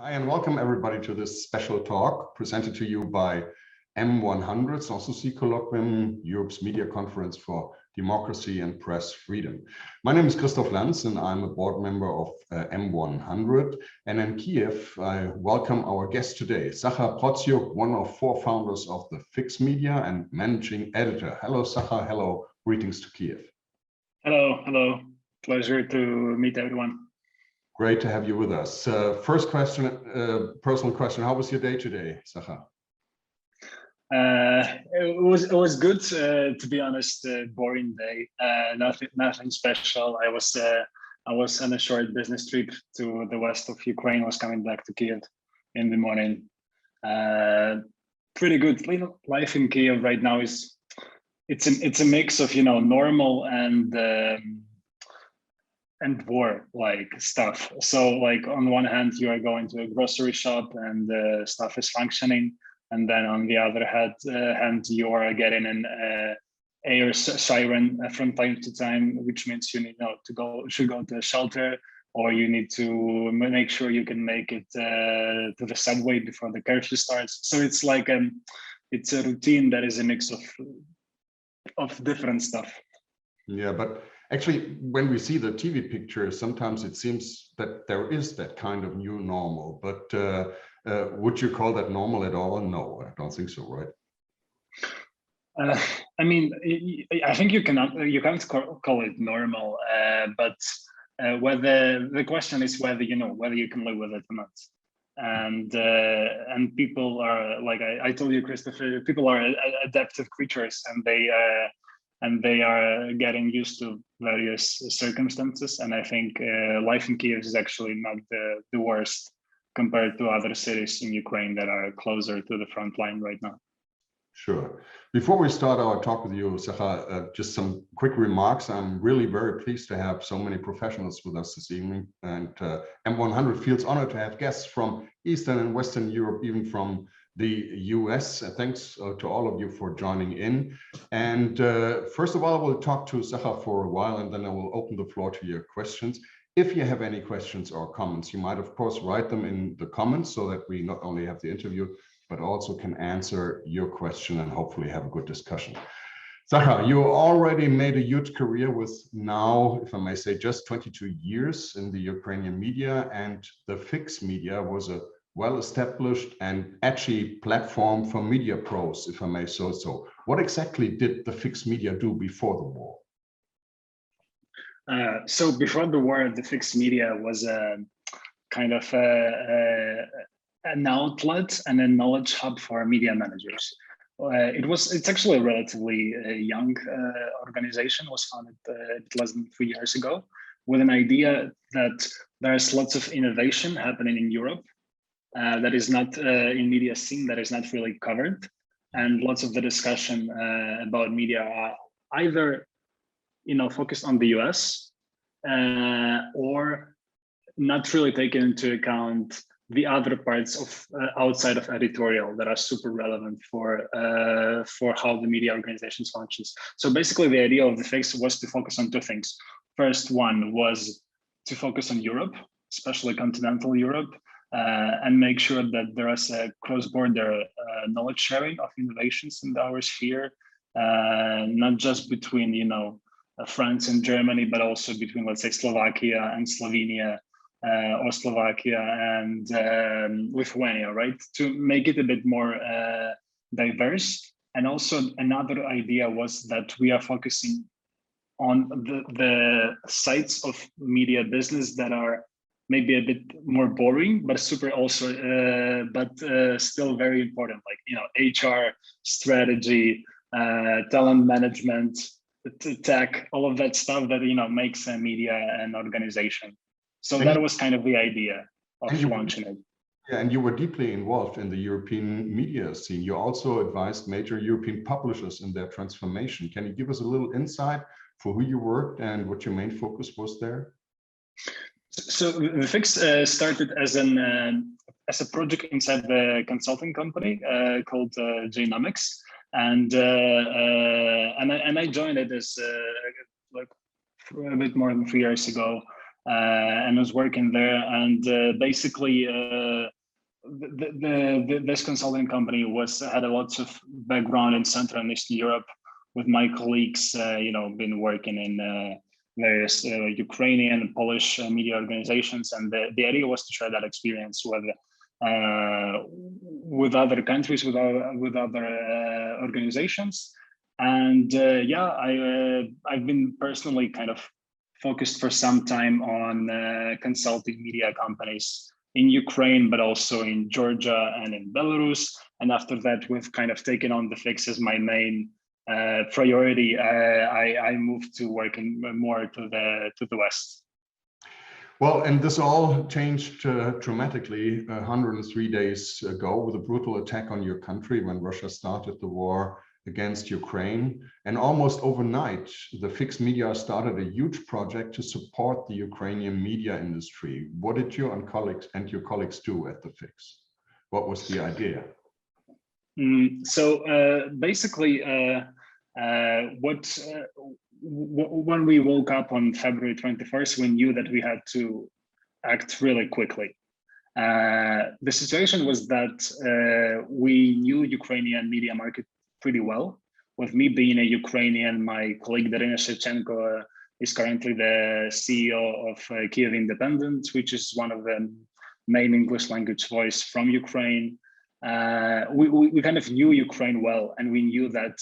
Hi, and welcome everybody to this special talk presented to you by M100, Sans Souci Colloquium, Europe's media conference for democracy and press freedom. My name is Christoph Lanz, and I'm a board member of M100. And in Kiev, I welcome our guest today, Zakhar Protsiuk, one of four founders of the Fix Media and managing editor. Hello, Zakhar. Hello. Greetings to Kiev. Hello. Pleasure to meet everyone. Great to have you with us. First question, personal question. How was your day today, Zakhar? It was good, to be honest. Boring day. Nothing special. I was on a short business trip to the west of Ukraine. Was coming back to Kiev in the morning. Pretty good. Life in Kiev right now is it's a mix of normal and war like stuff. So like on one hand you are going to a grocery shop and stuff is functioning, and then on the other hand you are getting an air siren from time to time, which means you need should go to a shelter, or you need to make sure you can make it to the subway before the curfew starts. So it's like it's a routine that is a mix of different stuff. Yeah, but actually, when we see the TV picture, sometimes it seems that there is that kind of new normal. But would you call that normal at all? No, I don't think so, right? I mean, I think you can't call it normal, but whether the question is whether whether you can live with it or not. And people are, like I told you, Christopher, people are adaptive creatures, and they are getting used to various circumstances. And I think life in Kiev is actually not the worst compared to other cities in Ukraine that are closer to the front line right now. Sure. Before we start our talk with you, Zakhar, just some quick remarks. I'm really very pleased to have so many professionals with us this evening. And M100 feels honored to have guests from Eastern and Western Europe, even from the US. Thanks to all of you for joining in. And first of all, I will talk to Zakhar for a while, and then I will open the floor to your questions. If you have any questions or comments, you might, of course, write them in the comments so that we not only have the interview, but also can answer your question and hopefully have a good discussion. Zakhar, you already made a huge career with now, if I may say, just 22 years in the Ukrainian media, and the Fix Media was a well-established and edgy platform for media pros, if I may say so. What exactly did the Fix Media do before the war? So before the war, the Fix Media was a kind of an outlet and a knowledge hub for media managers. It's actually a relatively young organization. It was founded less than 3 years ago, with an idea that there's lots of innovation happening in Europe that is not in media scene, that is not really covered, and lots of the discussion about media are either focused on the US or not really taken into account the other parts of outside of editorial that are super relevant for how the media organizations functions. So basically the idea of the Fix was to focus on two things. First one was to focus on Europe, especially continental Europe, and make sure that there is a cross-border knowledge sharing of innovations in our sphere, not just between France and Germany, but also between, let's say, Slovakia and Slovenia, or Slovakia and Lithuania, right? To make it a bit more diverse. And also another idea was that we are focusing on the sides of media business that are maybe a bit more boring, but super also, still very important, like HR, strategy, talent management, tech, all of that stuff that makes a media an organization. So that was kind of the idea of launching it. Yeah, and you were deeply involved in the European media scene. You also advised major European publishers in their transformation. Can you give us a little insight for who you worked and what your main focus was there? So the Fix started as a project inside the consulting company called Genomics, and I joined it as like a bit more than 3 years ago. and was working there. And basically, this consulting company had a lot of background in Central and Eastern Europe. With my colleagues, been working in various Ukrainian, Polish media organizations, and the idea was to share that experience with other countries, with other organizations. And I've been personally kind of focused for some time on consulting media companies in Ukraine, but also in Georgia and in Belarus. And after that, we've kind of taken on the fix as my main priority. I moved to working more to the West. Well, and this all changed dramatically 103 days ago with a brutal attack on your country when Russia started the war against Ukraine. And almost overnight, the Fix Media started a huge project to support the Ukrainian media industry. What did you and your colleagues do at the Fix? What was the idea? Basically, when we woke up on February 21st, we knew that we had to act really quickly. The situation was that we knew Ukrainian media market pretty well. With me being a Ukrainian, my colleague Darina Shevchenko is currently the CEO of Kiev Independent, which is one of the main English language voice from Ukraine. We kind of knew Ukraine well, and we knew that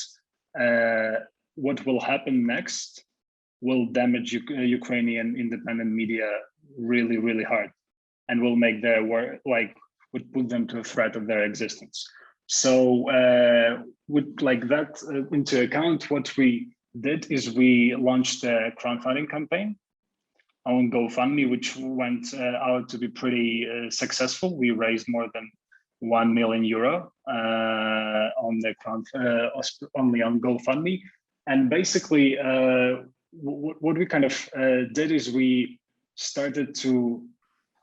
what will happen next will damage Ukrainian independent media really, really hard, and will make their work, would put them to a threat of their existence. So with that into account, what we did is we launched a crowdfunding campaign on GoFundMe, which went out to be pretty successful. We raised more than €1 million on the only on GoFundMe. And basically, what we kind of did is we started to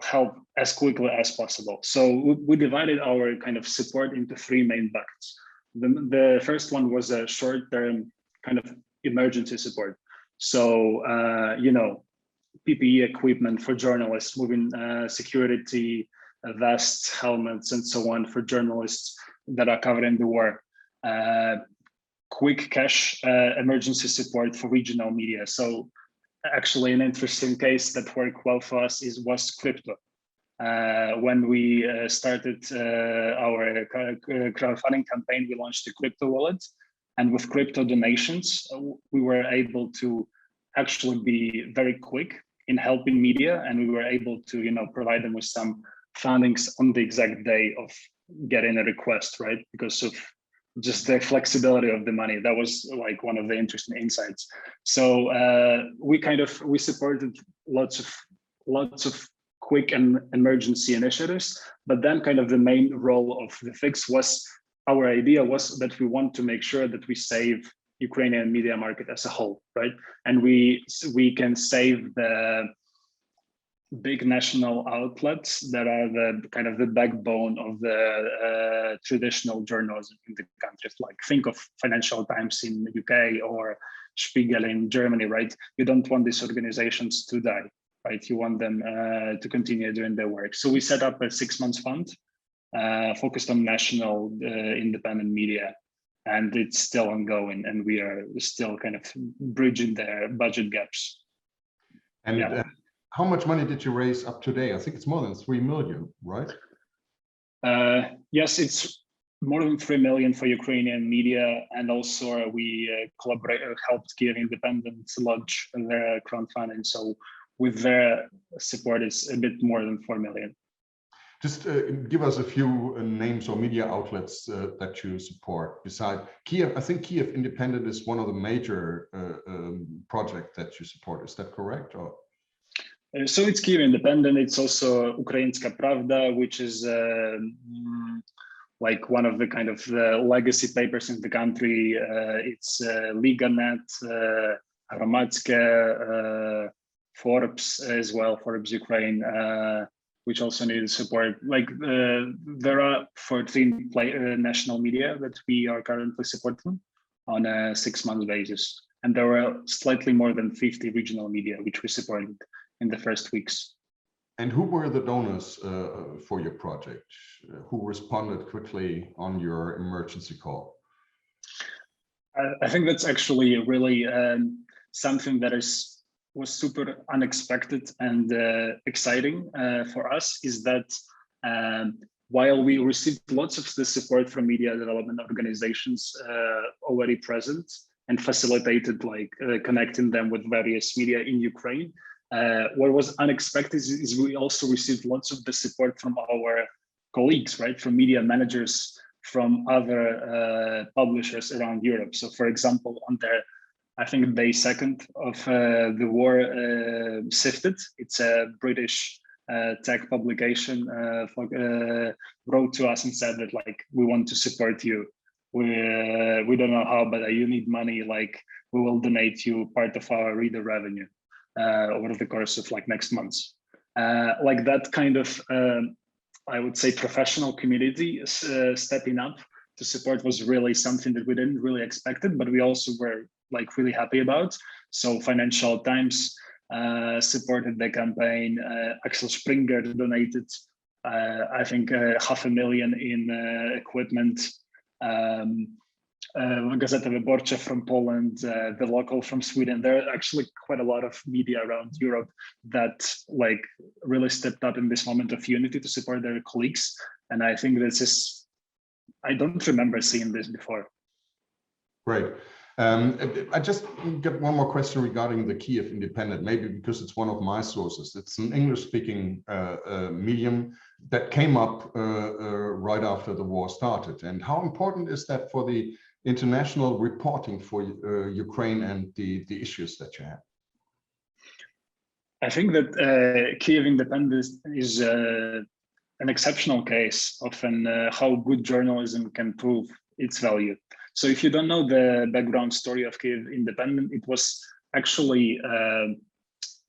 help as quickly as possible. So we divided our kind of support into three main buckets. The first one was a short-term kind of emergency support. So, PPE equipment for journalists, moving security, vests, helmets, and so on for journalists that are covering the war. Quick cash emergency support for regional media. So actually an interesting case that worked well for us was crypto. When we started our crowdfunding campaign, we launched a crypto wallet, and with crypto donations, we were able to actually be very quick in helping media, and we were able to provide them with some fundings on the exact day of getting a request, right? Because of just the flexibility of the money. That was like one of the interesting insights. So we supported lots of quick and emergency initiatives, but then kind of the main role of the Fix was, our idea was that we want to make sure that we save Ukrainian media market as a whole, right? And we can save the big national outlets that are the kind of the backbone of the traditional journalism in the countries. Like think of Financial Times in the UK or Spiegel in Germany, right? You don't want these organizations to die, right? You want them to continue doing their work. So we set up a 6-month fund focused on national independent media, and it's still ongoing, and we are still kind of bridging their budget gaps. And yeah. How much money did you raise up today? I think it's more than 3 million, right? Yes, it's more than 3 million for Ukrainian media, and also we helped Kiev Independent launch their crowdfunding. So with their support, it's a bit more than 4 million. Just give us a few names or media outlets that you support. Besides Kiev, I think Kiev Independent is one of the major projects that you support. Is that correct? Or? So it's Kyiv Independent. It's also Ukrainska Pravda, which is like one of the kind of the legacy papers in the country. It's Liga.net, Hromadske, Forbes as well, Forbes Ukraine, which also needed support. Like there are 14 national media that we are currently supporting on a 6-month basis. And there were slightly more than 50 regional media, which we supported in the first weeks. And who were the donors for your project? Who responded quickly on your emergency call? I think that's actually really something that was super unexpected and exciting for us, is that while we received lots of the support from media development organizations already present and facilitated like connecting them with various media in Ukraine, what was unexpected is we also received lots of the support from our colleagues, right? From media managers, from other publishers around Europe. So for example, on I think day 2nd of the war, Sifted, it's a British tech publication, wrote to us and said that like, we want to support you. We don't know how, but you need money, like we will donate you part of our reader revenue over the course of like next months. Like that kind of, I would say, professional community stepping up to support was really something that we didn't really expect it, but we also were like really happy about. So Financial Times supported the campaign. Axel Springer donated, I think, 500,000 in equipment. Gazeta Wyborcza from Poland, the local from Sweden. There are actually quite a lot of media around Europe that like really stepped up in this moment of unity to support their colleagues. And I think this is, I don't remember seeing this before. Great. I just get one more question regarding the Kiev Independent, maybe because it's one of my sources. It's an English-speaking medium that came up right after the war started. And how important is that for the international reporting for Ukraine and the issues that you have? I think that Kiev Independent is an exceptional case of how good journalism can prove its value. So if you don't know the background story of Kyiv Independent, it was actually,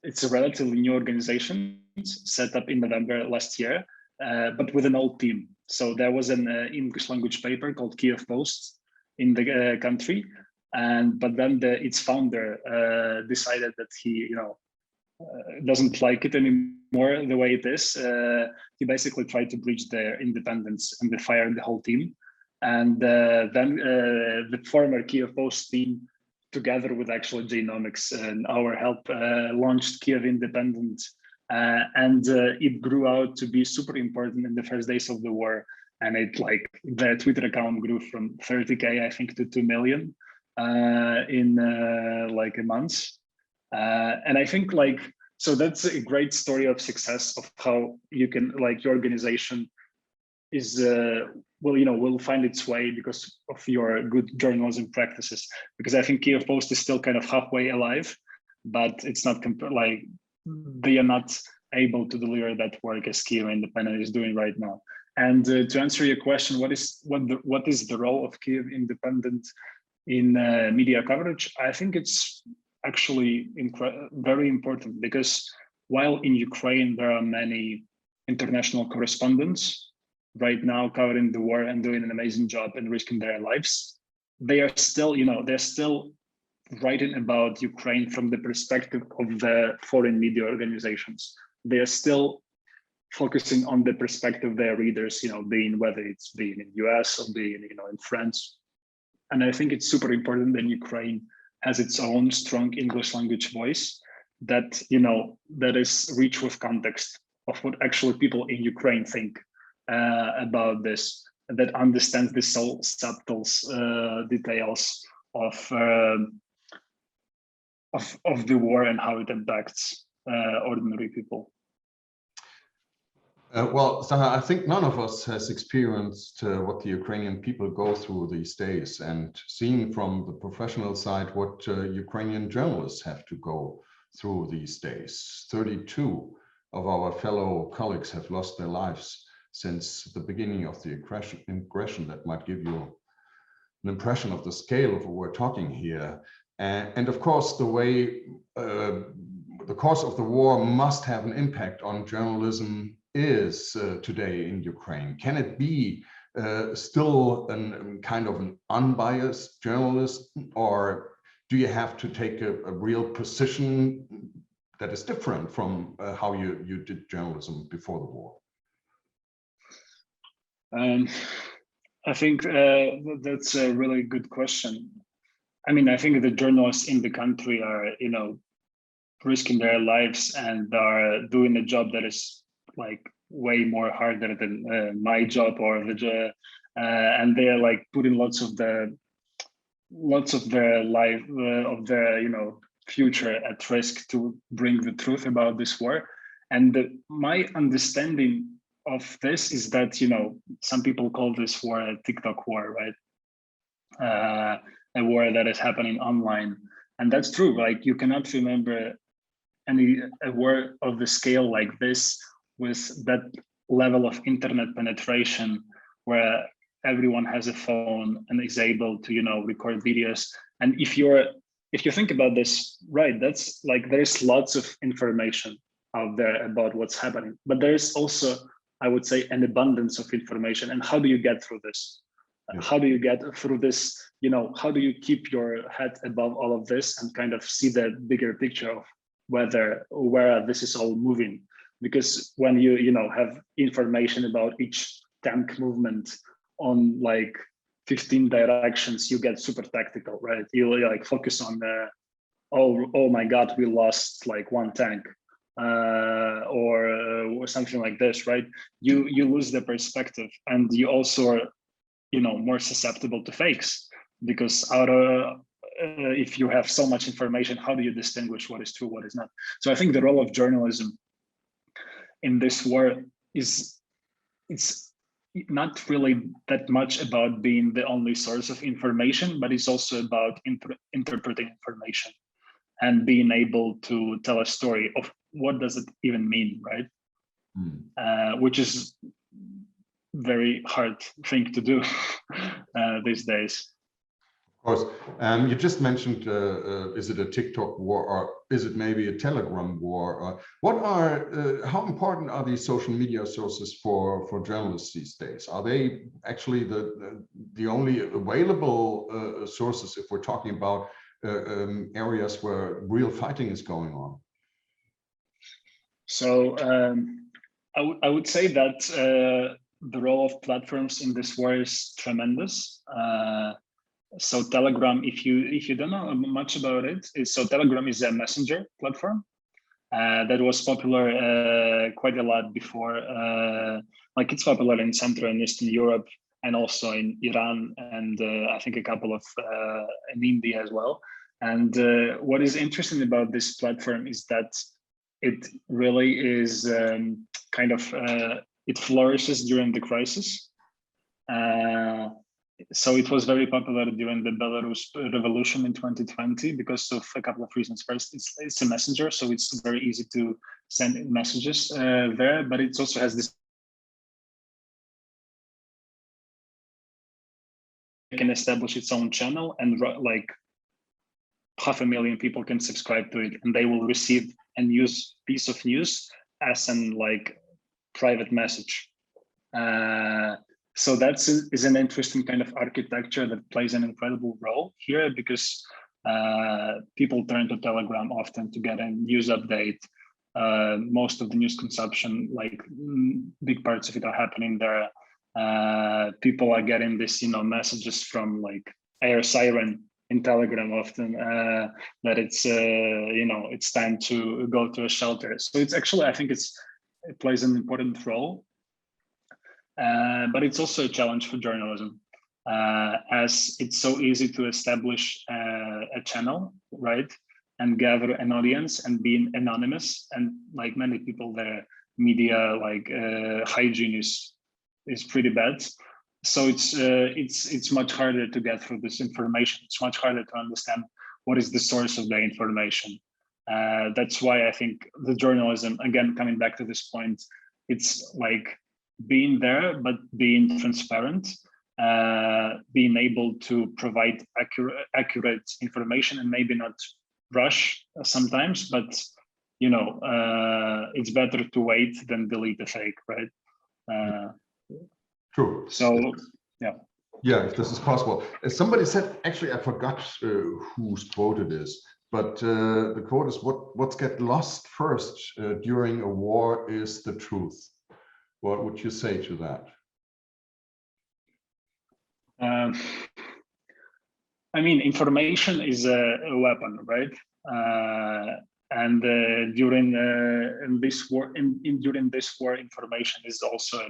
it's a relatively new organization set up in November last year, but with an old team. So there was an English language paper called Kiev Post in the country. But then its founder decided that he, doesn't like it anymore the way it is. He basically tried to breach their independence and they fired the whole team. And then the former Kiev Post team, together with actually Genomics and our help, launched Kiev Independent. And it grew out to be super important in the first days of the war. And it their Twitter account grew from 30K, I think, to 2 million in a month. And I think so that's a great story of success of how you can, your organization is will find its way because of your good journalism practices. Because I think Kiev Post is still kind of halfway alive, but it's not they are not able to deliver that work as Kiev Independent is doing right now. And to answer your question, what is the role of Kiev Independent in media coverage? I think it's actually very important, because while in Ukraine there are many international correspondents right now covering the war and doing an amazing job and risking their lives, they are still, they're still writing about Ukraine from the perspective of the foreign media organizations. They are still focusing on the perspective of their readers, whether it's being in US or being, in France. And I think it's super important that Ukraine has its own strong English language voice that, that is rich with context of what actually people in Ukraine think about this, that understands the subtle details of the war and how it impacts ordinary people. Well, Zakhar, I think none of us has experienced what the Ukrainian people go through these days, and seeing from the professional side what Ukrainian journalists have to go through these days. 32 of our fellow colleagues have lost their lives since the beginning of the aggression. That might give you an impression of the scale of what we're talking here. And of course, the way the course of the war must have an impact on journalism is today in Ukraine. Can it be still kind of an unbiased journalist, or do you have to take a real position that is different from how you did journalism before the war? I think that's a really good question. I mean, I think the journalists in the country are, you know, risking their lives and are doing a job that is like way more harder than my job or the and they're like putting lots of their life of their, you know, future at risk to bring the truth about this war. And my understanding of this is that, you know, some people call this war a TikTok war, right? A war that is happening online, and that's true. Like, you cannot remember a war of the scale like this with that level of internet penetration, where everyone has a phone and is able to, you know, record videos. And if you think about this, right, that's like, there's lots of information out there about what's happening, but there's also, I would say, an abundance of information. And how do you get through this? Yeah. How do you get through this? You know, how do you keep your head above all of this and kind of see the bigger picture of where this is all moving? Because when you know, have information about each tank movement on like 15 directions, you get super tactical, right? You like focus on oh my God, we lost like one tank. Or something like this, right? You lose the perspective, and you also are, you know, more susceptible to fakes, because if you have so much information, how do you distinguish what is true, what is not? So I think the role of journalism in this war it's not really that much about being the only source of information, but it's also about interpreting information and being able to tell a story of what does it even mean, right? Which is very hard thing to do these days. Of course. You just mentioned, is it a TikTok war, or is it maybe a Telegram war? How important are these social media sources for journalists these days? Are they actually the only available sources if we're talking about areas where real fighting is going on? So I would say that the role of platforms in this war is tremendous. So Telegram, if you don't know much about it, so Telegram is a messenger platform that was popular quite a lot before. Like, it's popular in Central and Eastern Europe, and also in Iran, and I think a couple of in India as well. And what is interesting about this platform is that it really is it flourishes during the crisis. So it was very popular during the Belarus revolution in 2020 because of a couple of reasons. First, it's a messenger, so it's very easy to send messages there, but it also has this, it can establish its own channel, and like 500,000 people can subscribe to it, and they will receive a piece of news as an like private message. So is an interesting kind of architecture that plays an incredible role here, because people turn to Telegram often to get a news update. Most of the news consumption, like big parts of it, are happening there. People are getting this, you know, messages from like air siren in Telegram often that it's you know, it's time to go to a shelter. So it's actually, I think it plays an important role. But it's also a challenge for journalism, as it's so easy to establish a channel, right, and gather an audience and being anonymous. And like many people, their media hygiene is pretty bad. So it's much harder to get through this information. It's much harder to understand what is the source of the information. That's why I think the journalism, again, coming back to this point, it's like being there, but being transparent, being able to provide accurate information, and maybe not rush sometimes, but you know, it's better to wait than delete a fake, right? True. So, yeah. Yeah, if this is possible. Somebody said, actually, I forgot whose quote it is, But the quote is, what's get lost first during a war is the truth. What would you say to that? I mean, information is a weapon, right? And during this war, during this war, information is also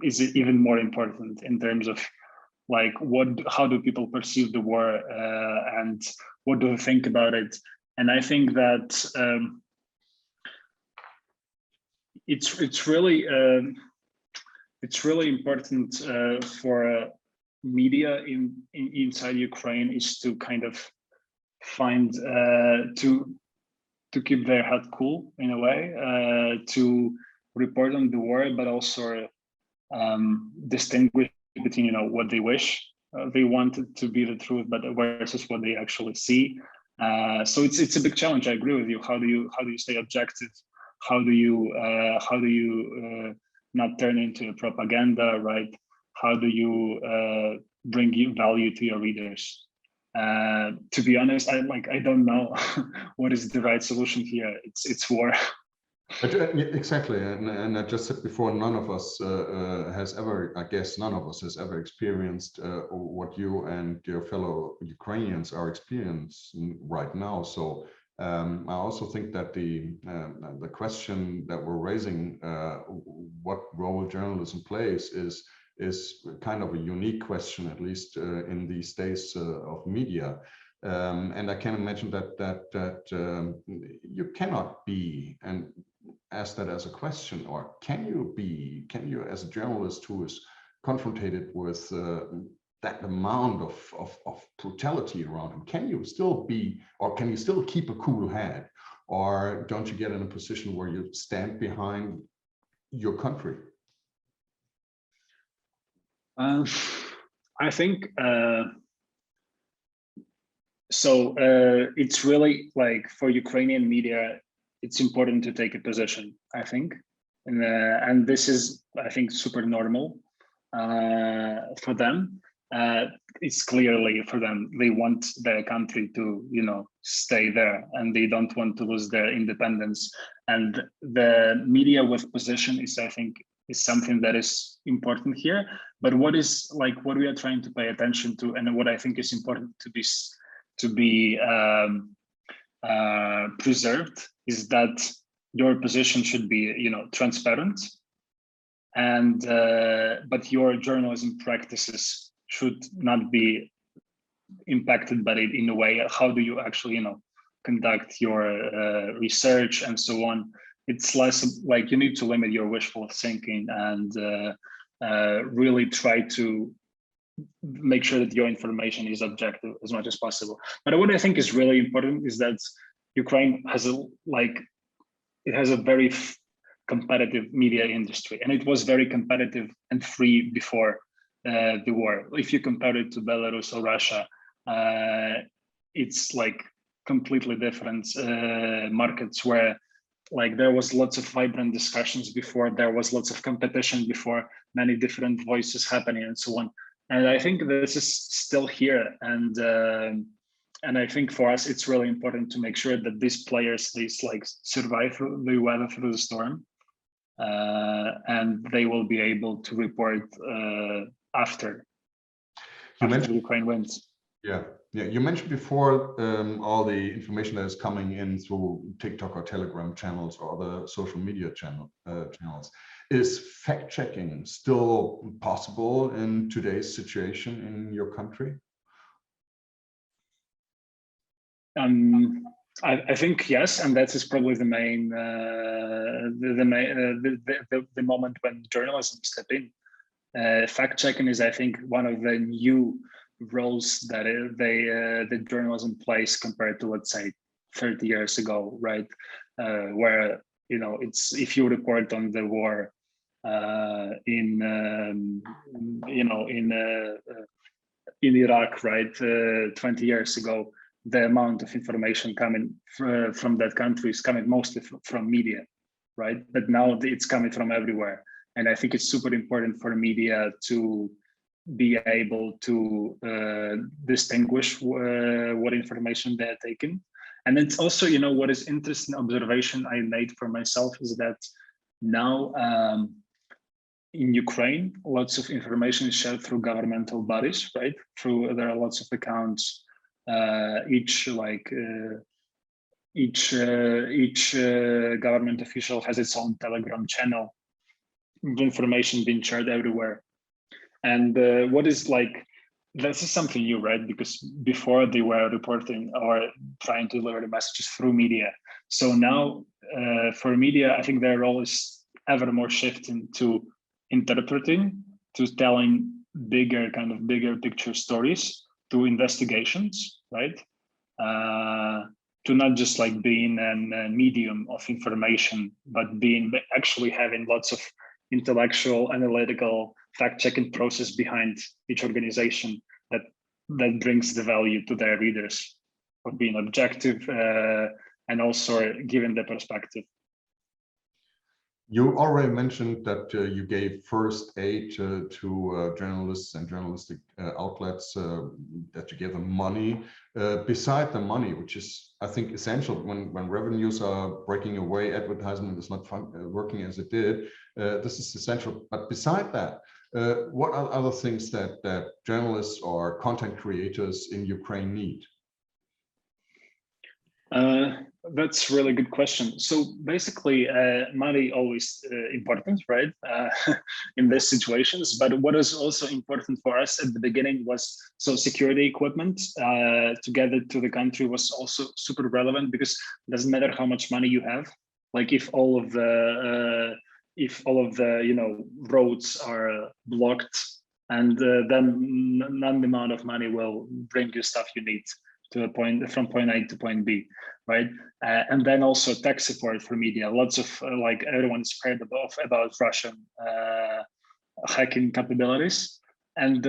is even more important in terms of like how do people perceive the war and what do they think about it. And I think that it's really important for media inside Ukraine is to kind of find to keep their head cool in a way, to report on the war, but also distinguish between what they wish they want it to be the truth, but versus what they actually see. So it's a big challenge. I agree with you. How do you stay objective? How do you not turn into propaganda, right? How do you bring value to your readers? To be honest, I don't know what is the right solution here. It's war. Exactly, and I just said before, none of us has ever, I guess, none of us has ever experienced what you and your fellow Ukrainians are experiencing right now. So I also think that the question that we're raising, what role journalism plays, is kind of a unique question, at least in these days of media. And I can imagine that you cannot be, and ask that as a question, or can you as a journalist who is confronted with that amount of brutality around him, can you still be, or can you still keep a cool head, or don't you get in a position where you stand behind your country? I think so. It's really like for Ukrainian media, it's important to take a position, I think, and this is, I think, super normal for them. It's clearly for them, they want their country to, stay there, and they don't want to lose their independence. And the media with position is, I think, is something that is important here. But what we are trying to pay attention to, and what I think is important to be preserved, is that your position should be, transparent, and but your journalism practices should not be impacted by it in a way. How do you actually, conduct your research and so on? It's less like you need to limit your wishful thinking and really try to make sure that your information is objective as much as possible. But what I think is really important is that Ukraine has a very competitive media industry, and it was very competitive and free before the war. If you compare it to Belarus or Russia, it's like completely different markets where there was lots of vibrant discussions before, there was lots of competition before, many different voices happening and so on. And I think this is still here, and I think for us it's really important to make sure that these players, survive the weather through the storm, and they will be able to report after Ukraine wins. Yeah. You mentioned before all the information that is coming in through TikTok or Telegram channels or other social media channels. Is fact-checking still possible in today's situation in your country? I think yes, and that is probably the main the moment when journalism step in. Fact-checking is, I think, one of the new roles that the journalism plays compared to, let's say, 30 years ago, right? Where it's, if you report on the war in Iraq, right, 20 years ago, the amount of information coming from that country is coming mostly from media, right? But now it's coming from everywhere, and I think it's super important for media to be able to distinguish what information they're taking. And it's also, you know, what is interesting observation I made for myself is that now in Ukraine, lots of information is shared through governmental bodies, right? There are lots of accounts, each government official has its own Telegram channel, information being shared everywhere. And what is like, this is something new, right? Because before they were reporting or trying to deliver the messages through media. So now for media, I think their role is ever more shifting to interpreting, to telling bigger picture stories, to investigations, right? To not just like being a medium of information, but actually having lots of intellectual, analytical, fact-checking process behind each organization that brings the value to their readers, of being objective and also giving the perspective. You already mentioned that you gave first aid to journalists and journalistic outlets, that you gave them money. Beside the money, which is, I think, essential when revenues are breaking away, advertisement is not working as it did. This is essential. But beside that, what are other things that journalists or content creators in Ukraine need? That's a really good question. So basically, money always important, right? In these situations. But what is also important for us at the beginning was, so security equipment to get it to the country was also super relevant, because it doesn't matter how much money you have. Like if all of the you know, roads are blocked, and then none amount of money will bring you stuff you need to a point, from point A to point B, right? And then also tech support for media. Lots of like everyone's heard about Russian hacking capabilities, and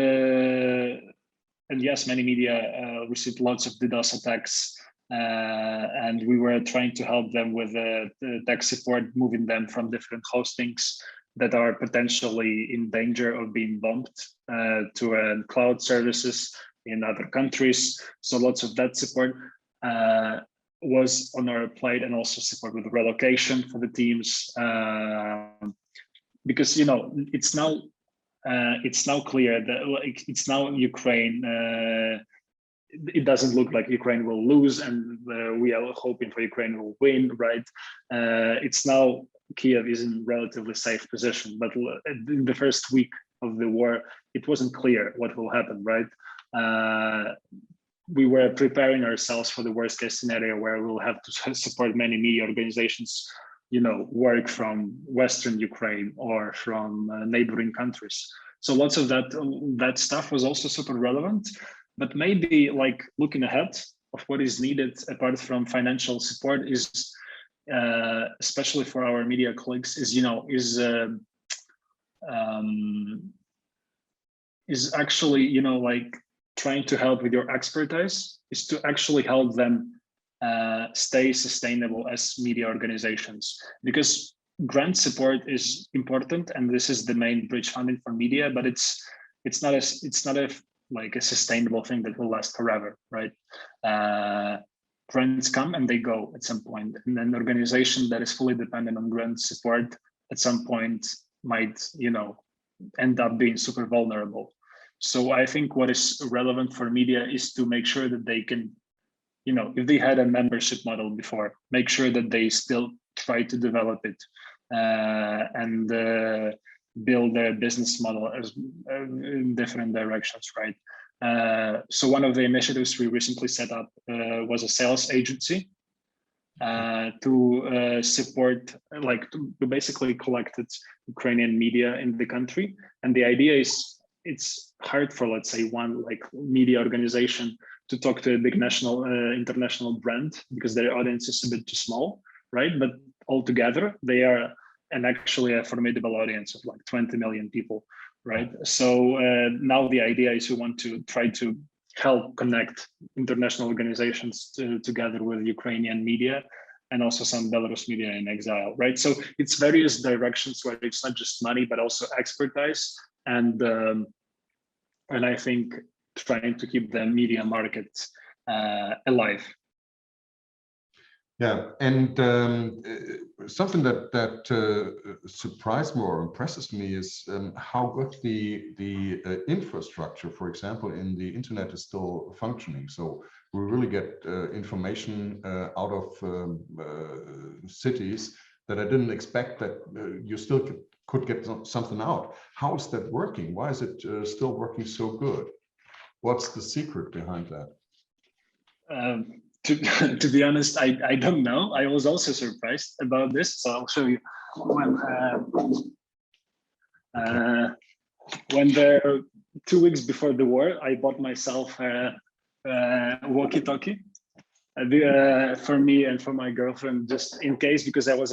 yes, many media received lots of DDoS attacks, and we were trying to help them with the tech support, moving them from different hostings that are potentially in danger of being bombed to cloud services in other countries. So lots of that support was on our plate, and also support with relocation for the teams, because, you know, it's now clear that, like, it's now Ukraine. It doesn't look like Ukraine will lose, and we are hoping for Ukraine will win, right? It's now Kiev is in relatively safe position, but in the first week of the war, it wasn't clear what will happen, right? We were preparing ourselves for the worst case scenario, where we'll have to support many media organizations, you know, work from Western Ukraine or from neighboring countries. So lots of that stuff was also super relevant. But maybe, like, looking ahead of what is needed apart from financial support is, especially for our media colleagues, is, you know, is actually, you know, like, trying to help with your expertise, is to actually help them stay sustainable as media organizations. Because grant support is important, and this is the main bridge funding for media, but it's not a like a sustainable thing that will last forever, right? Grants come and they go at some point, and an organization that is fully dependent on grant support at some point might, you know, end up being super vulnerable. So I think what is relevant for media is to make sure that they can, you know, if they had a membership model before, make sure that they still try to develop it and build their business model in different directions, right? So one of the initiatives we recently set up was a sales agency to support, like, to basically collect Ukrainian media in the country. And the idea is, it's hard for, let's say, one like media organization to talk to a big national, international brand, because their audience is a bit too small, right? But altogether, they are actually a formidable audience of like 20 million people, right? So now the idea is we want to try to help connect international organizations together with Ukrainian media, and also some Belarus media in exile, right? So it's various directions where it's not just money, but also expertise and and I think trying to keep the media market alive. Yeah, and something that surprised me or impresses me is how good the infrastructure, for example, in the internet is still functioning. So we really get information out of cities that I didn't expect that you still could get something out. How is that working? Why is it still working so good? What's the secret behind that? To be honest, I don't know. I was also surprised about this, so I'll show you. When 2 weeks before the war, I bought myself a walkie-talkie for me and for my girlfriend, just in case, because I was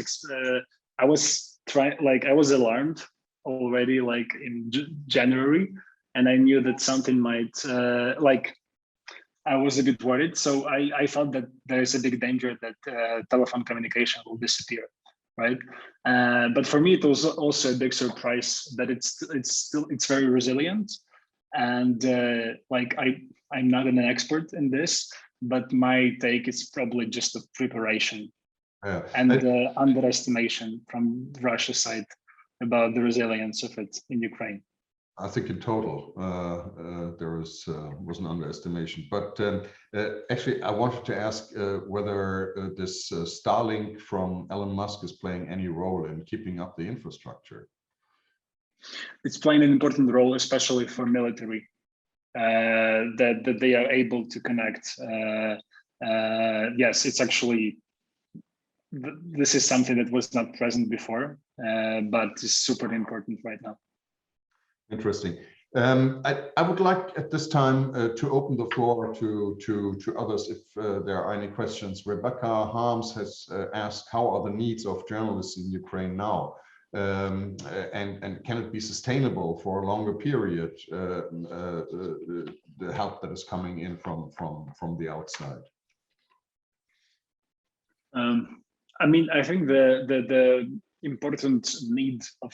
alarmed already, like in January, and I knew that something might I was a bit worried, so I felt that there is a big danger that telephone communication will disappear, right? But for me, it was also a big surprise that it's very resilient, and I'm not an expert in this, but my take is probably just a preparation and underestimation from Russia's side about the resilience of it in Ukraine. I think in total there was an underestimation, but actually I wanted to ask whether this Starlink from Elon Musk is playing any role in keeping up the infrastructure. It's playing an important role, especially for military, that they are able to connect. Yes, it's actually, this is something that was not present before, but is super important right now. Interesting. I would like at this time to open the floor to others if there are any questions. Rebecca Harms has asked, how are the needs of journalists in Ukraine now? And can it be sustainable for a longer period, the help that is coming in from the outside? I mean, I think the important need of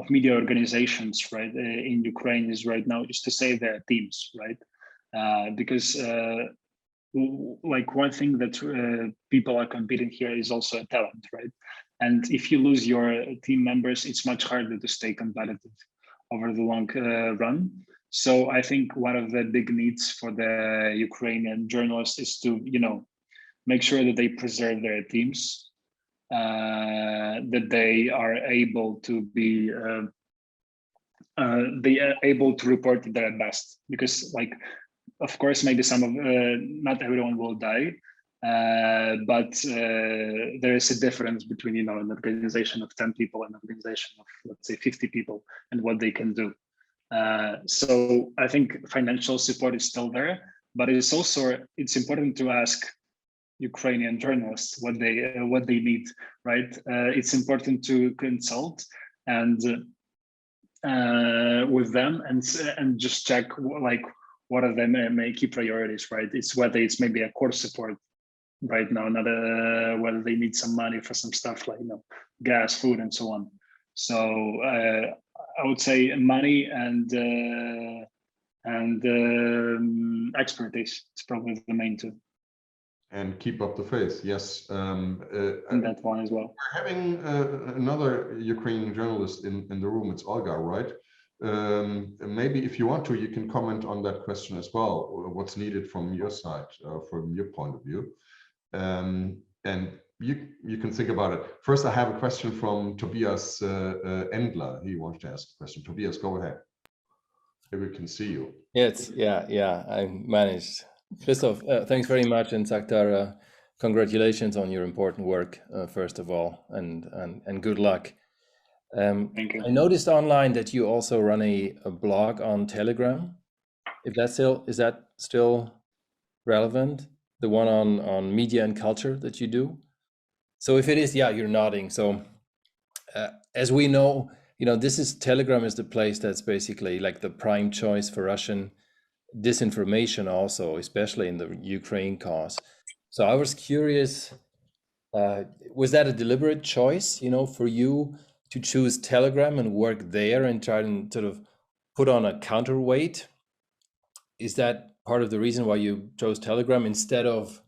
media organizations, right, in Ukraine is right now is to save their teams, right? Because like one thing that people are competing here is also a talent, right? And if you lose your team members, it's much harder to stay competitive over the long run. So I think one of the big needs for the Ukrainian journalists is to, make sure that they preserve their teams, that they are able to be able to report their best, because of course maybe not everyone will die, but there is a difference between an organization of 10 people and an organization of, let's say, 50 people and what they can do. So I think financial support is still there, but it's important to ask Ukrainian journalists what they need, right? It's important to consult and with them and just check what are their key priorities, right? It's whether it's maybe a core support right now, not whether they need some money for some stuff like gas, food, and so on. So I would say money and expertise is probably the main two. And keep up the faith, yes. And that one as well. We're having another Ukrainian journalist in the room. It's Olga, right? Maybe if you want to, you can comment on that question as well. What's needed from your side, from your point of view, and you can think about it. First, I have a question from Tobias Endler. He wants to ask a question. Tobias, go ahead. Maybe we can see you. Yes, yeah, I managed. Christoph, thanks very much, and Zakhar, congratulations on your important work, first of all, and good luck. Thank you. I noticed online that you also run a blog on Telegram. Is that still relevant? The one on media and culture that you do? So if it is, yeah, you're nodding. So as we know, Telegram is the place that's basically like the prime choice for Russian disinformation, also, especially in the Ukraine cause. So I was curious, was that a deliberate choice, for you to choose Telegram and work there and try and sort of put on a counterweight. Is that part of the reason why you chose Telegram instead of,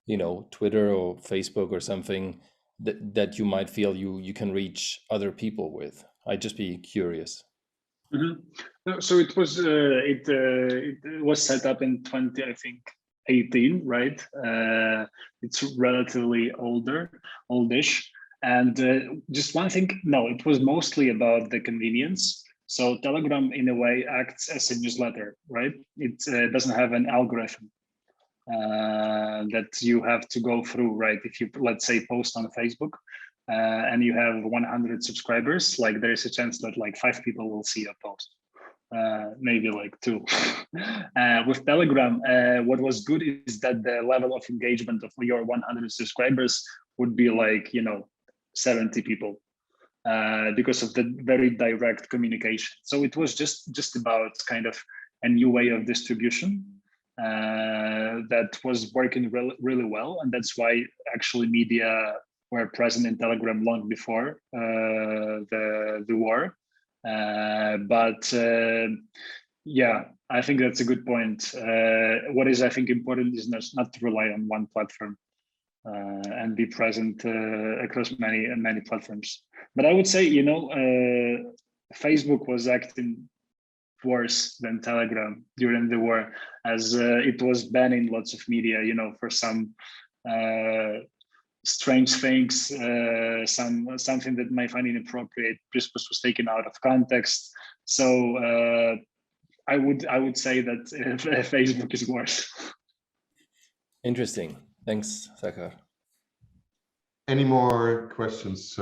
you know, Twitter or Facebook or something that you might feel you can reach other people with? I'd just be curious. No, so it was set up in 2018, right? It's relatively oldish. And just one thing, no, it was mostly about the convenience. So Telegram, in a way, acts as a newsletter, right? It doesn't have an algorithm that you have to go through, right? If you, let's say, post on Facebook and you have 100 subscribers, like there is a chance that like 5 people will see your post, maybe like 2. With Telegram, what was good is that the level of engagement of your 100 subscribers would be like, you know, 70 people. Because of the very direct communication. So it was just about kind of a new way of distribution that was working really well. And that's why actually media were present in Telegram long before the war. Yeah, I think that's a good point. What is, I think, important is not to rely on one platform and be present across many platforms. But I would say, you know, Facebook was acting worse than Telegram during the war, as it was banning lots of media, you know, for some strange things, something that might find inappropriate. This was taken out of context. So I would say that Facebook is worse. Interesting. Thanks, Zakhar. Any more questions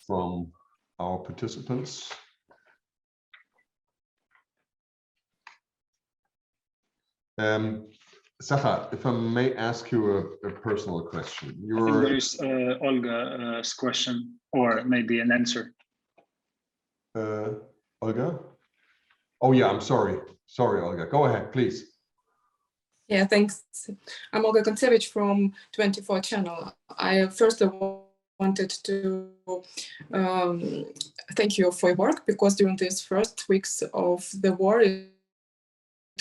from our participants? Zakhar, if I may ask you a personal question. I think there is Olga's question, or maybe an answer. Olga? Oh yeah, I'm sorry. Sorry, Olga. Go ahead, please. Yeah, thanks. I'm Olga Kontsevich from 24 Channel. I first wanted to thank you for your work, because during these first weeks of the war, it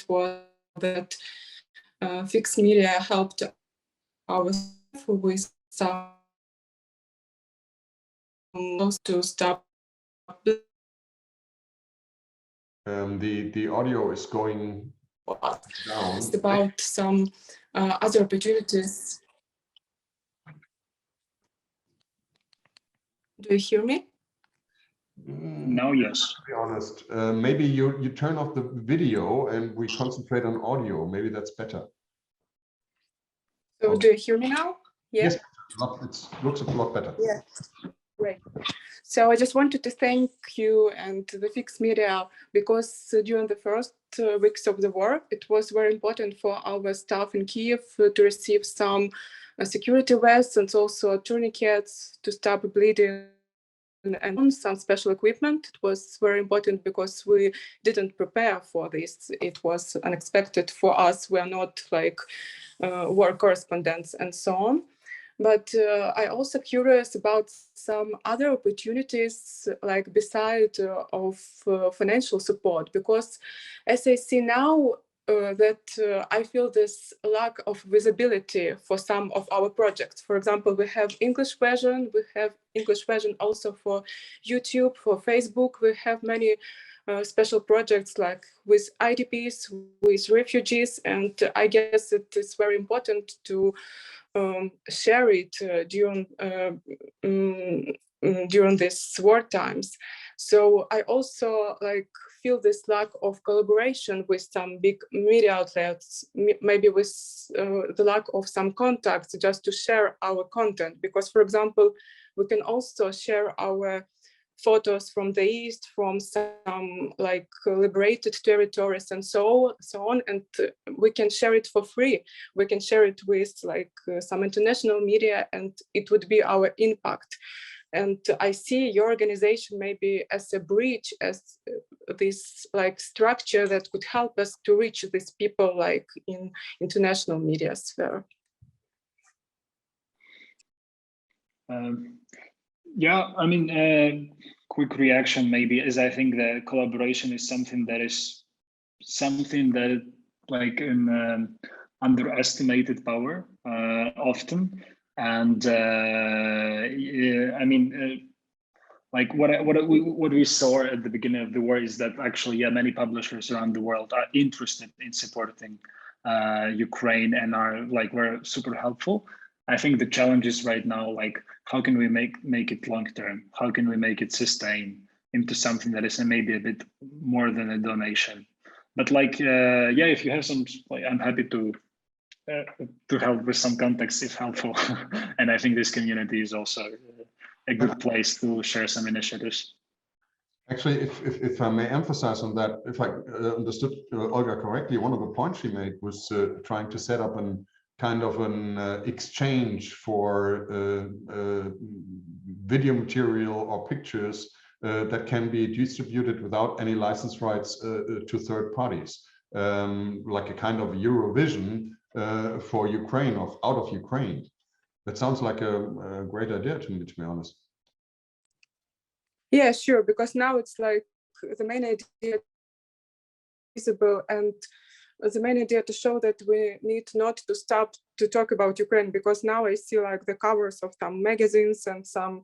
was that fixed media helped our with some to stop. The audio is going down. It's about some other opportunities. Do you hear me? No, yes. To be honest, maybe you turn off the video and we concentrate on audio. Maybe that's better. So do you hear me now? Yeah. Yes, it looks a lot better. Yeah, great. So I just wanted to thank you and the fixed media, because during the first weeks of the war, it was very important for our staff in Kiev to receive some security vests and also tourniquets to stop bleeding and some special equipment. It was very important because we didn't prepare for this. It was unexpected for us. We are not like war correspondents and so on. But I also curious about some other opportunities, like beside of financial support, because as I see now, that I feel this lack of visibility for some of our projects. For example, we have English version, also for YouTube, for Facebook. We have many special projects like with IDPs, with refugees, and I guess it is very important to share it during these war times. So I also feel this lack of collaboration with some big media outlets, maybe with the lack of some contacts just to share our content. Because, for example, we can also share our photos from the East, from some liberated territories and so on, and we can share it for free. We can share it with some international media, and it would be our impact. And I see your organization maybe as a bridge, as this structure that could help us to reach these people in international media sphere. Yeah, I mean, quick reaction maybe is I think the collaboration is something that like an underestimated power often, and I mean. Like what we saw at the beginning of the war is that actually, many publishers around the world are interested in supporting Ukraine and were super helpful. I think the challenge is right now, like, how can we make it long term? How can we make it sustain into something that is maybe a bit more than a donation? But if you have some, I'm happy to help with some context if helpful. And I think this community is also a good place to share some initiatives. Actually, if I may emphasize on that, if I understood Olga correctly, one of the points she made was trying to set up an kind of an exchange for video material or pictures that can be distributed without any license rights to third parties, like a kind of Eurovision for Ukraine, out of Ukraine. That sounds like a great idea to me, to be honest. Yeah, sure, because now it's like the main idea is visible, and the main idea to show that we need not to stop to talk about Ukraine, because now I see like the covers of some magazines and some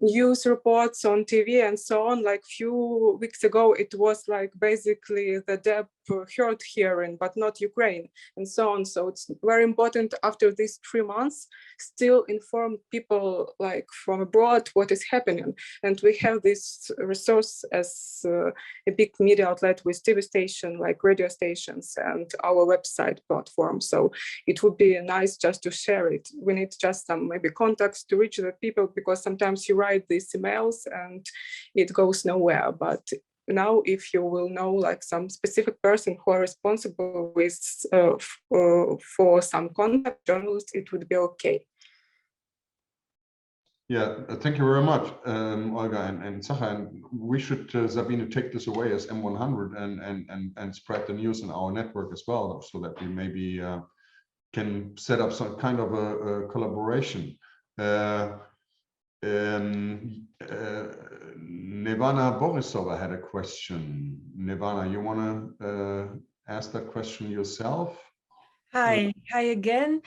news reports on TV and so on. Like few weeks ago, it was like basically the Deb Heard hearing, but not Ukraine and so on. So it's very important after these 3 months, still inform people like from abroad what is happening. And we have this resource as a big media outlet with TV station, like radio stations and our website platform. So it would be nice just to share it. We need just some maybe contacts to reach the people, because sometimes you write these emails and it goes nowhere. But now, if you will know like some specific person who are responsible with for some contact journalists, it would be okay. Yeah, thank you very much, Olga and Zakhar. And we should, Sabine, take this away as M100 and spread the news in our network as well, so that we maybe can set up some kind of a collaboration. Nevana Borisova had a question. Nevana, you want to ask that question yourself? Hi again.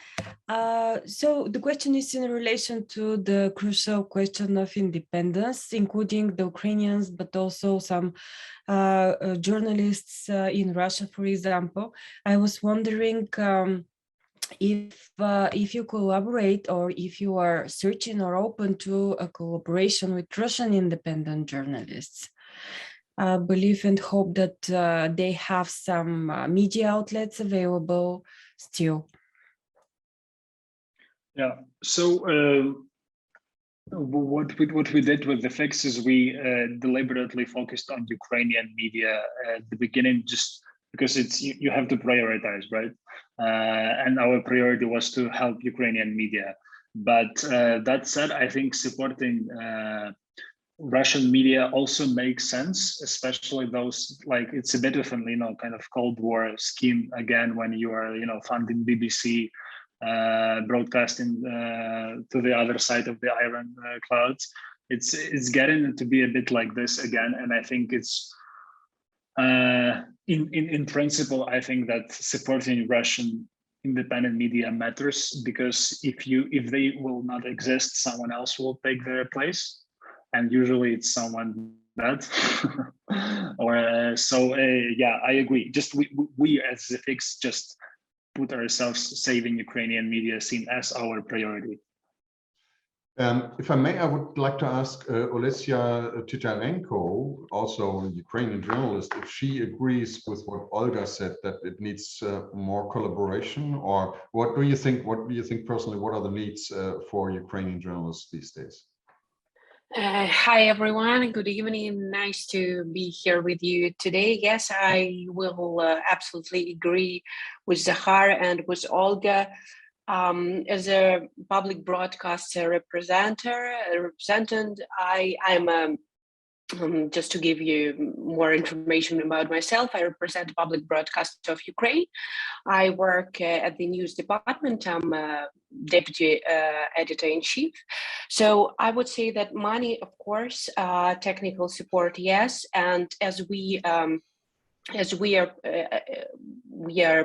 So the question is in relation to the crucial question of independence, including the Ukrainians, but also some journalists in Russia, for example. I was wondering if you collaborate, or if you are searching or open to a collaboration with Russian independent journalists. I believe and hope that they have some media outlets available still. Yeah, so what we did with the fix is we deliberately focused on Ukrainian media at the beginning, just because you have to prioritize, right? And our priority was to help Ukrainian media. But that said, I think supporting Russian media also makes sense, especially those, like, it's a bit of an, kind of Cold War scheme again, when you are, funding BBC, broadcasting to the other side of the Iron Clouds. It's getting to be a bit like this again, and I think it's in principle, I think that supporting Russian independent media matters, because if they will not exist, someone else will take their place. And usually it's someone bad. Yeah, I agree. Just we as the fix just put ourselves saving Ukrainian media scene as our priority. If I may, I would like to ask Olesya Titarenko, also a Ukrainian journalist, if she agrees with what Olga said, that it needs more collaboration, or what do you think? What do you think personally? What are the needs for Ukrainian journalists these days? Hi, everyone. Good evening. Nice to be here with you today. Yes, I will absolutely agree with Zakhar and with Olga. As a public broadcaster representant, I'm just to give you more information about myself, I represent Public Broadcaster of Ukraine. I work at the news department. I'm a deputy editor-in-chief. So I would say that money, of course, technical support, yes, and as we are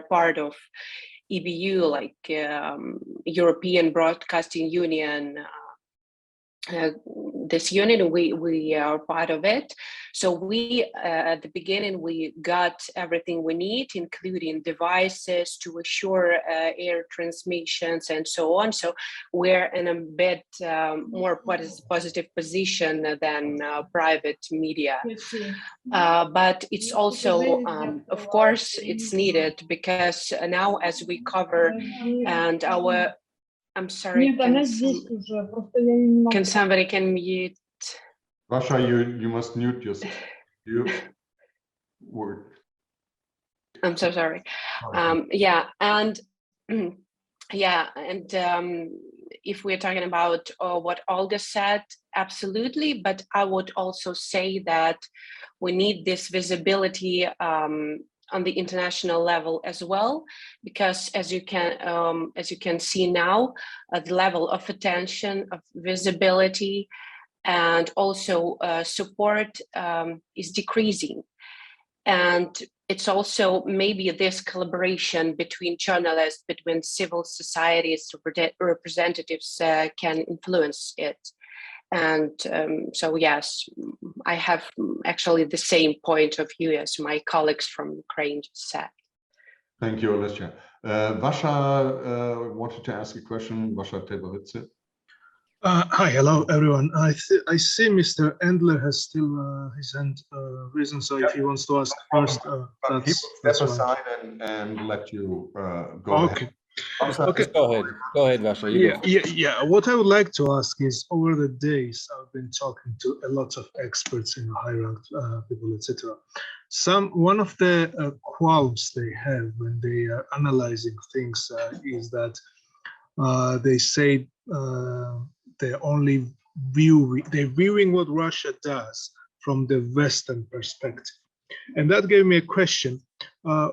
part of EBU, like European Broadcasting Union. This unit, we are part of it. So we, at the beginning, we got everything we need, including devices to assure air transmissions and so on. So we're in a bit more positive position than private media. But it's also, of course, it's needed because now as we cover and our I'm sorry, can somebody mute? Vasha, you must mute yourself. I'm so sorry. Yeah, and if we're talking about what Olga said, absolutely, but I would also say that we need this visibility on the international level as well, because as you can see now, the level of attention, of visibility, and also support is decreasing. And it's also maybe this collaboration between journalists, between civil societies, representatives can influence it. And so, yes, I have actually the same point of view as my colleagues from Ukraine just said. Thank you, Alessia. Vasha wanted to ask a question. Vasha Tebovitse. Hi, hello, everyone. I see Mr. Endler has still his hand risen, so if he wants to ask first, Step aside and let you go okay. ahead. Okay. Go ahead, Vasha. Yeah. What I would like to ask is, over the days, I've been talking to a lot of experts, high-ranked people, etc. One of the qualms they have when they are analyzing things is that they say they're viewing what Russia does from the Western perspective. And that gave me a question.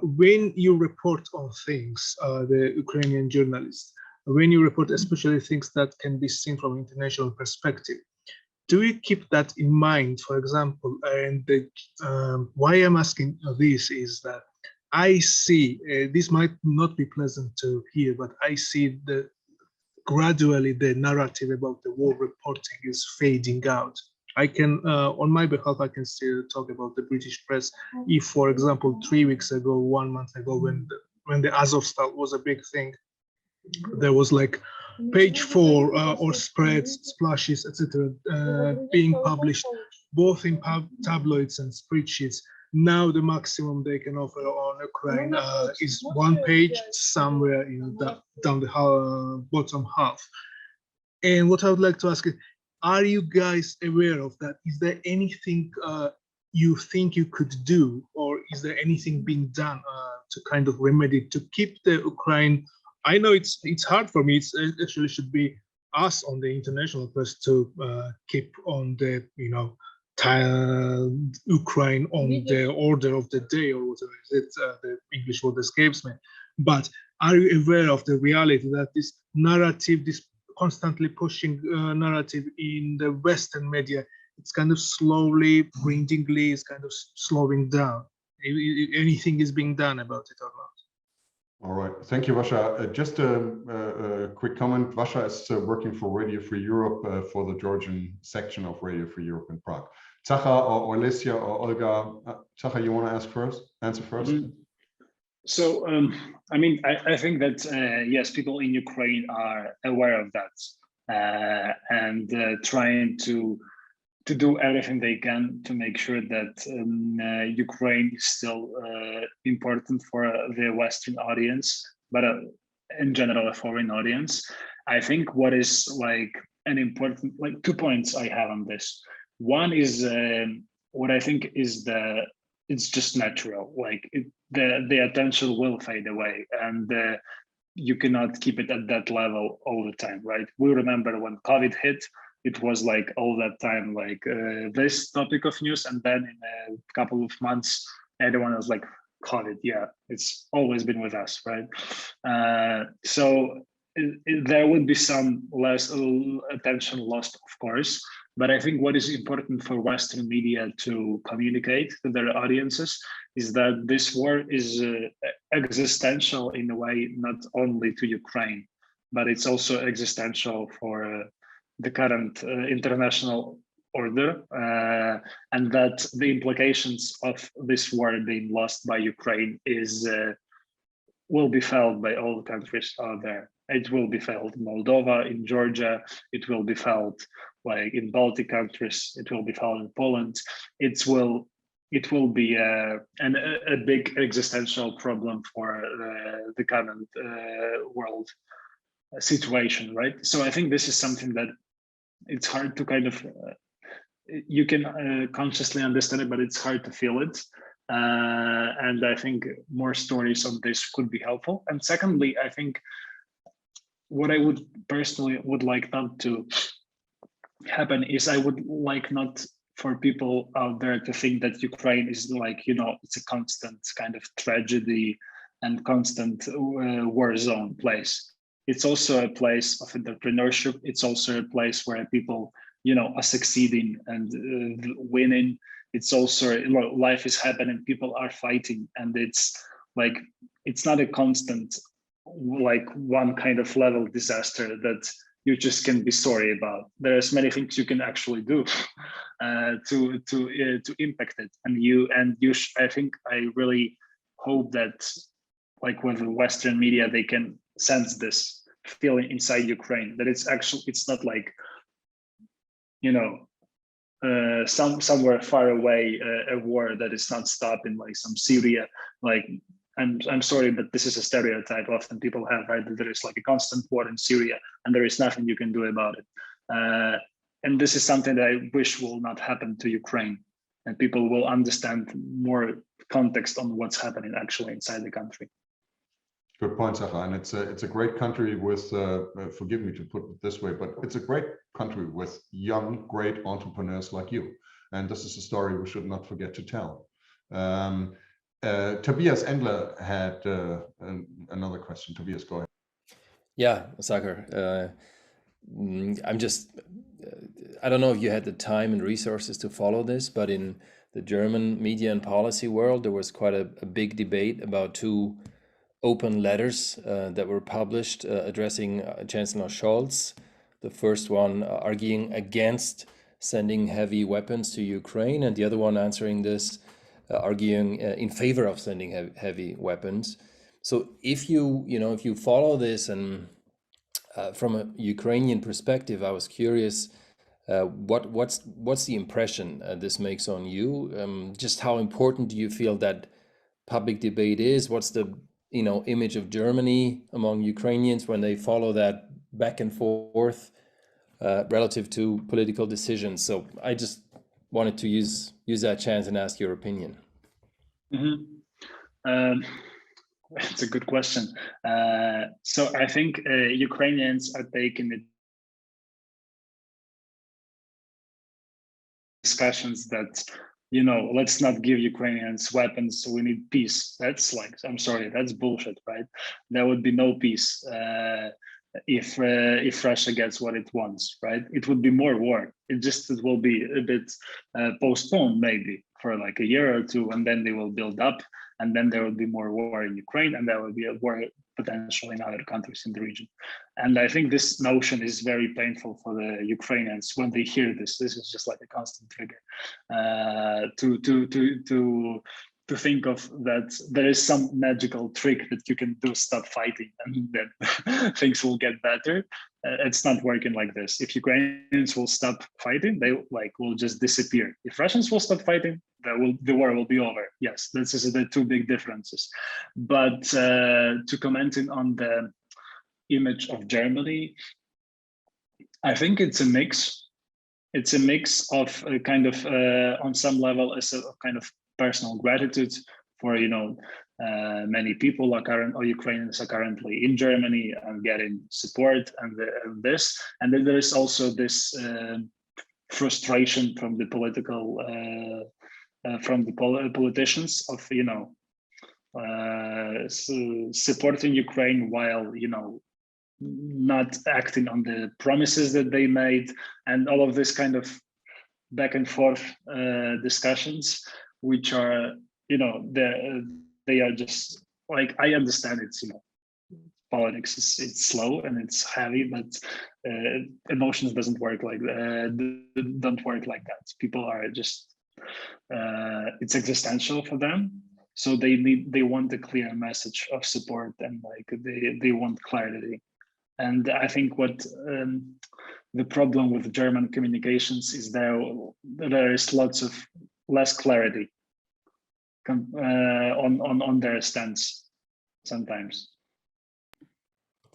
When you report on things, the Ukrainian journalists, when you report especially things that can be seen from an international perspective, do you keep that in mind, for example? And why I'm asking this is that I see, this might not be pleasant to hear, but I see gradually the narrative about the war reporting is fading out. I can, on my behalf, I can still talk about the British press. If, for example, 3 weeks ago, 1 month ago, when the Azovstal was a big thing, there was like page 4 or spreads, splashes, etc., being published both in tabloids and spreadsheets. Now the maximum they can offer on Ukraine is 1 page somewhere, down the bottom half. And what I would like to ask is, are you guys aware of that? Is there anything you think you could do, or is there anything being done to kind of remedy, to keep the Ukraine? I know it's hard for me. It actually should be us on the international press to keep on the Ukraine on the order of the day, or whatever it is. The English word escapes me. But are you aware of the reality that this narrative, this constantly pushing narrative in the Western media, it's kind of slowly, grindingly, is kind of slowing down? Anything is being done about it or not? All right, thank you, Vasha. Just a quick comment. Vasha is working for Radio Free Europe for the Georgian section of Radio Free Europe in Prague. Zakhar or Alessia or Olga, Zakhar, you want to answer first? So, I think that, yes, people in Ukraine are aware of that and trying to do everything they can to make sure that Ukraine is still important for the Western audience, but in general, a foreign audience. I think what is like an important, 2 points I have on this. One is what I think is it's just natural, the attention will fade away, and you cannot keep it at that level all the time, right? We remember when COVID hit, it was like all that time, like this topic of news. And then in a couple of months, everyone was like, COVID, yeah, it's always been with us, right? So there would be some less attention lost, of course, but I think what is important for Western media to communicate to their audiences is that this war is existential in a way, not only to Ukraine, but it's also existential for the current international order, and that the implications of this war being lost by Ukraine will be felt by all countries out there. It will be felt in Moldova, in Georgia. It will be felt like in Baltic countries. It will be felt in Poland. It will be a big existential problem for the current world situation, right? So I think this is something that it's hard to kind of you can consciously understand it, but it's hard to feel it. And I think more stories on this could be helpful. And secondly, I think what I would personally would like not to happen is I would like not for people out there to think that Ukraine is like, you know, it's a constant kind of tragedy and constant war zone place. It's also a place of entrepreneurship. It's also a place where people, you know, are succeeding and winning. It's also, life is happening, people are fighting, and it's like, it's not a constant, like one kind of level disaster that you just can be sorry about. There's many things you can actually do to impact it. And I think I really hope that, like with Western media, they can sense this feeling inside Ukraine, that it's not like, you know, somewhere far away, a war that is not stopping, like some Syria. Like, I'm sorry, but this is a stereotype often people have, right? That there is like a constant war in Syria and there is nothing you can do about it. And this is something that I wish will not happen to Ukraine, and people will understand more context on what's happening actually inside the country. Good point, Zakhar. And it's a great country with, forgive me to put it this way, but it's a great country with young, great entrepreneurs like you. And this is a story we should not forget to tell. Tobias Endler had another question. Tobias, go ahead. Yeah, Zakhar, I'm just, I don't know if you had the time and resources to follow this, but in the German media and policy world, there was quite a big debate about two open letters that were published addressing Chancellor Scholz. The first one arguing against sending heavy weapons to Ukraine, and the other one answering this, arguing in favor of sending heavy weapons. So if you follow this, and from a Ukrainian perspective, I was curious, what's the impression this makes on you? Just how important do you feel that public debate is? What's the image of Germany among Ukrainians when they follow that back and forth relative to political decisions? So I just wanted to use that chance and ask your opinion. Mm-hmm. It's a good question. So I think Ukrainians are taking the discussions that, let's not give Ukrainians weapons, so we need peace. That's like, I'm sorry, that's bullshit, right? There would be no peace if Russia gets what it wants, right? It would be more war. It will be a bit postponed, maybe for like a year or two, and then they will build up, and then there will be more war in Ukraine, and there will be a war potentially in other countries in the region. And I think this notion is very painful for the Ukrainians when they hear this. This is just like a constant trigger to think of that there is some magical trick that you can do, stop fighting, and then things will get better. It's not working like this. If Ukrainians will stop fighting, they will just disappear. If Russians will stop fighting, the war will be over. Yes, this is the two big differences. But to commenting on the image of Germany, I think it's a mix. It's a mix of kind of on some level as a kind of personal gratitude for many people or Ukrainians are currently in Germany and getting support and this, and then there is also this frustration from the politicians of supporting Ukraine while not acting on the promises that they made, and all of this kind of back and forth discussions, which are they are just like, I understand it's politics it's slow and it's heavy, but emotions don't work like that. People are just it's existential for them, so they want a clear message of support, and like they want clarity. And I think what the problem with German communications is there is less clarity on their stance sometimes.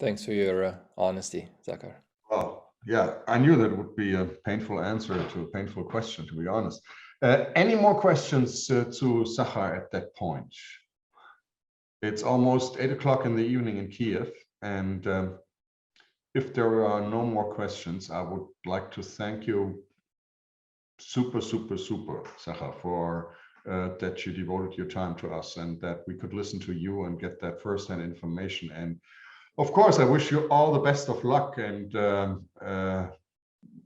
Thanks for your honesty, Zakhar. Well, yeah, I knew that would be a painful answer to a painful question, to be honest. Any more questions to Zakhar at that point? It's almost 8 o'clock in the evening in Kiev, and if there are no more questions, I would like to thank you super, Zakhar, for that you devoted your time to us and that we could listen to you and get that first-hand information. And of course, I wish you all the best of luck. And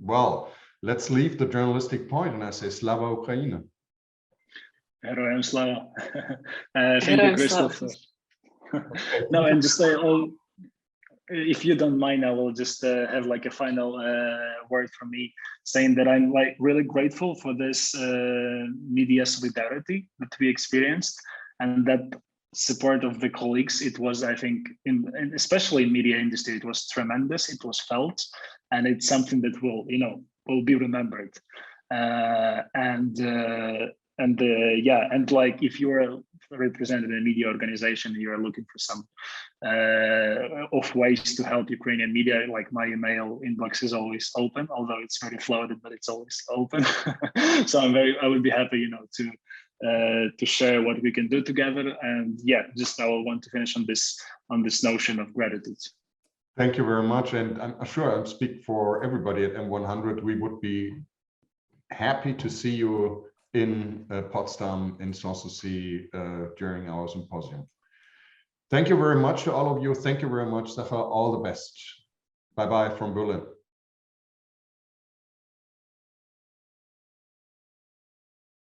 well, let's leave the journalistic point, and I say Slava Ukraina. Heroям slava. Thank you, Christoph. No, and just if you don't mind, I will just have like a final word from me, saying that I'm like really grateful for this media solidarity that we experienced, and that support of the colleagues. It was, I think, especially in media industry, it was tremendous. It was felt, and it's something that will be remembered. And like if you are represented in a media organization, you are looking for some of ways to help Ukrainian media, like my email inbox is always open, although it's very flooded, but it's always open. So I would be happy, to share what we can do together. And yeah, just I want to finish on this notion of gratitude. Thank you very much. And I'm sure I speak for everybody at M100. We would be happy to see you in Potsdam, in Sanssouci during our symposium. Thank you very much to all of you. Thank you very much, Zakhar. All the best. Bye-bye from Berlin.